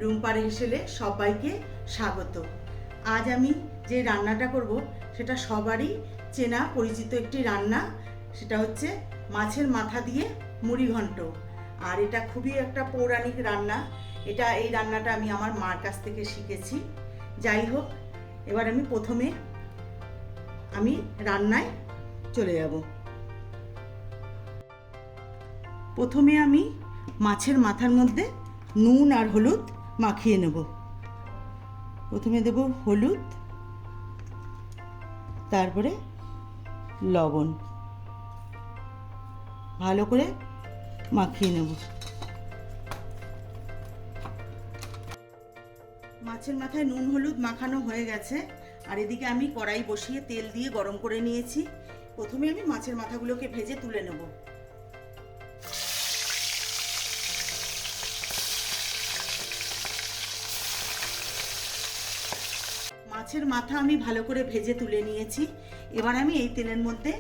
রুম্পার হেসেলে সবাইকে স্বাগত। আজ আমি যে রান্নাটা করব সেটা সবারই চেনা পরিচিত একটি রান্না, সেটা হচ্ছে মাছের মাথা দিয়ে মুড়ি ঘন্ট। আর এটা খুবই একটা পৌরাণিক রান্না। এই রান্নাটা আমি আমার মার কাছ থেকে শিখেছি। যাই হোক, এবার আমি প্রথমে রান্নায় চলে যাব। প্রথমে আমি মাছের মাথার মধ্যে নুন আর হলুদ মাখিয়ে নেব। প্রথমে দেব হলুদ, তারপরে লবণ, ভালো করে মাখিয়ে নেব। মাছের মাথায় নুন হলুদ মাখানো হয়ে গেছে। আর এদিকে আমি কড়াই বসিয়ে তেল দিয়ে গরম করে নিয়েছি। প্রথমে আমি মাছের মাথাগুলোকে ভেজে তুলে নেব। মাছের মাথা আমি ভালো করে ভেজে তুলে নিয়েছি। এবার আমি এই তেলের মধ্যে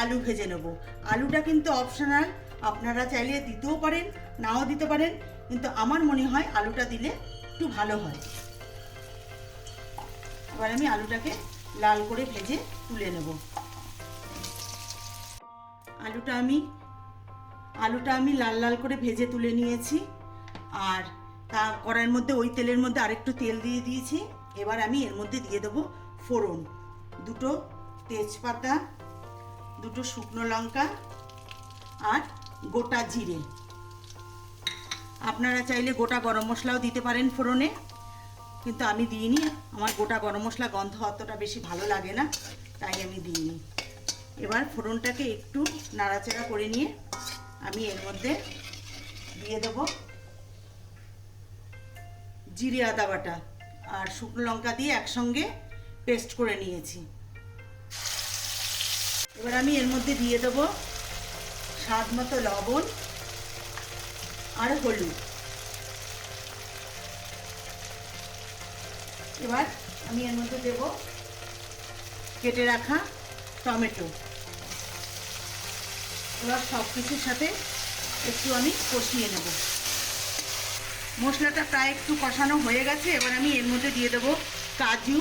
আলু ভেজে নেব। আলুটা কিন্তু অপশনাল, আপনারা চাইলে দিতেও পারেন, নাও দিতে পারেন, কিন্তু আমার মনে হয় আলুটা দিলে একটু ভালো হয়। এবার আমি আলুটাকে লাল করে ভেজে তুলে নেব। আলুটা আমি লাল লাল করে ভেজে তুলে নিয়েছি। আর কড়াইয়ের মধ্যে ওই তেলের মধ্যে আরেকটু তেল দিয়ে দিয়েছি। এবার আমি এর মধ্যে দিয়ে দেবো ফোড়ন, দুটো তেজপাতা, দুটো শুকনো লঙ্কা আর গোটা জিরে। আপনারা চাইলে গোটা গরম মশলাও দিতে পারেন ফোড়নে, কিন্তু আমি দিইনি। আমার গোটা গরম মশলা গন্ধ অতটা বেশি ভালো লাগে না, তাই আমি দিইনি। এবার ফোড়নটাকে একটু নাড়াচাড়া করে নিয়ে আমি এর মধ্যে দিয়ে দেব জিরে আদা বাটা আর শুকনো লঙ্কা দিয়ে একসঙ্গে পেস্ট করে নিয়েছি। এবার আমি এর মধ্যে দিয়ে দেব স্বাদ মতো লবণ আর হলুদ। এবার আমি এর মধ্যে দেব কেটে রাখা টমেটো। এবার সব কিছুর সাথে একটু আমি কষিয়ে নেব। মশলাটা প্রায় একটু কষানো হয়ে গেছে। এবার আমি এর মধ্যে দিয়ে দেব কাজু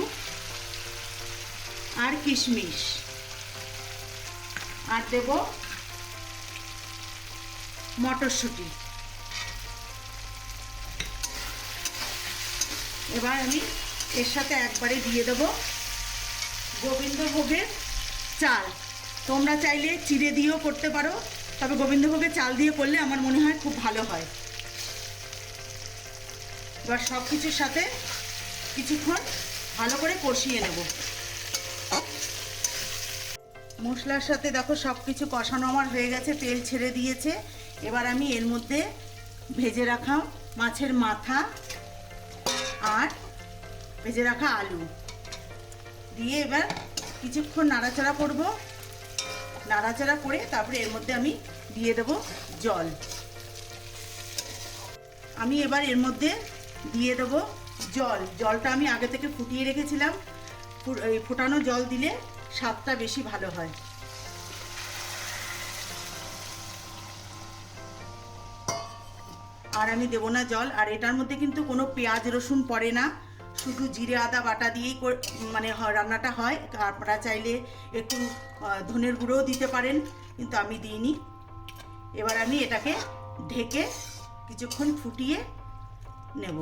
আর কিশমিশ, আর দেব মটরশুঁটি। এবার আমি এর সাথে একবারে দিয়ে দেব গোবিন্দভোগের চাল। তোমরা চাইলে চিড়ে দিয়েও করতে পারো, তবে গোবিন্দভোগের চাল দিয়ে করলে আমার মনে হয় খুব ভালো হয়। এবার সব কিছুর সাথে কিছুক্ষণ ভালো করে কষিয়ে নেব। মশলার সাথে দেখো সব কিছু কষানো আমার হয়ে গেছে, তেল ছেড়ে দিয়েছে। এবার আমি এর মধ্যে ভেজে রাখা মাছের মাথা আর ভেজে রাখা আলু দিয়ে এবার কিছুক্ষণ নাড়াচাড়া করব। নাড়াচাড়া করে তারপরে এর মধ্যে আমি দিয়ে দেব জল। আমি এবার এর মধ্যে দিয়ে দেব জলটা আমি আগে থেকে ফুটিয়ে রেখেছিলাম। ফোটানো জল দিলে স্বাদটা বেশি ভালো হয়। আর আমি দেব না জল। আর এটার মধ্যে কিন্তু কোনো পেঁয়াজ রসুন পড়ে না, শুধু জিরে আদা বাটা দিয়েই মানে রান্নাটা হয়। আপনারা চাইলে একটু ধনের গুঁড়োও দিতে পারেন, কিন্তু আমি দিইনি। এবার আমি এটাকে ঢেকে কিছুক্ষণ ফুটিয়ে নেব।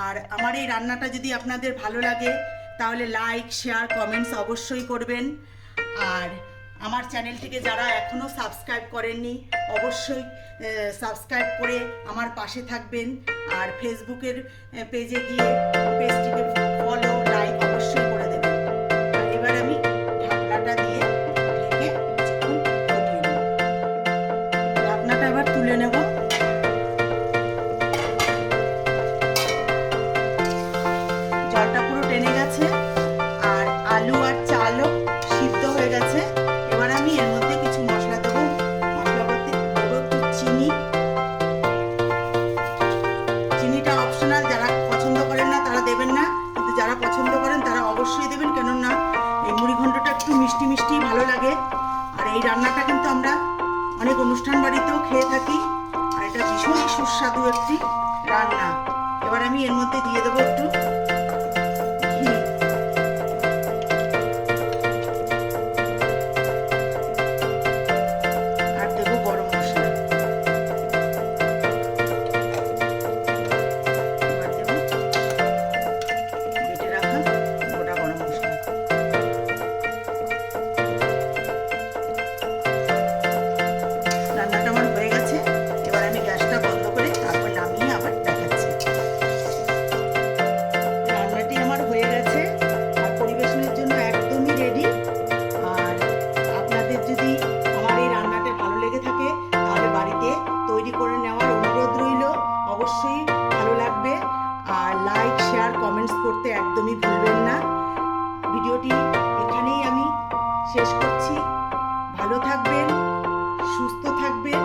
আর আমার এই রান্নাটা যদি আপনাদের ভালো লাগে তাহলে লাইক, শেয়ার, কমেন্টস অবশ্যই করবেন। আর আমার চ্যানেলটিকে যারা এখনও সাবস্ক্রাইব করেননি অবশ্যই সাবস্ক্রাইব করে আমার পাশে থাকবেন। আর ফেসবুকের পেজে গিয়ে পেজটিকে ফলো, লাইক অবশ্যই করে দেবেন। এবার আমি ঢাকনাটা দিয়ে ঢেকে কিছুক্ষণ ফুটিয়ে নেব। ঢাকনাটা এবার তুলে নেব। জলটা পুরো টেনে গেছে আর আলু আর চালও সিদ্ধ হয়ে গেছে। এবার আমি এর মধ্যে কিছু মশলা দেবো। মশলা বলতে দেবো একটু চিনি। চিনিটা অপশনাল, যারা পছন্দ করেন না তারা দেবেন না, কিন্তু যারা পছন্দ করেন তারা অবশ্যই দেবেন, কেননা এই মুড়ি ঘন্টটা একটু মিষ্টি মিষ্টি ভালো লাগে। আর এই রান্নাটা কিন্তু আমরা অনেক অনুষ্ঠান বাড়িতেও খেয়ে থাকি। আর এটা ভীষণই সুস্বাদু একটি রান্না। এবার আমি এর মধ্যে দিয়ে দেবো একটু ঘি। আর দেবো গরম মশলা। এবার দেবো বেটে রাখা গোটা গরম মশলা। রান্নাটা আমার হয়ে গেছে। এবার আমি গ্যাসটা বন্ধ করে তারপর নামিয়ে আবার দেখাচ্ছি। রান্নাটি আমার হয়ে গেছে আর পরিবেশনের জন্য একদমই রেডি। আর আপনাদের যদি আমার এই রান্নাটা ভালো লেগে থাকে তাহলে বাড়িতে তৈরি করে নেওয়ার অনুরোধ রইল। অবশ্যই ভালো লাগবে। আর লাইক শেয়ার কমেন্টস করতে একদমই ভুলবেন না। ভিডিওটি এখানেই আমি শেষ করছি। ভালো থাকবেন, সুস্থ থাকবেন।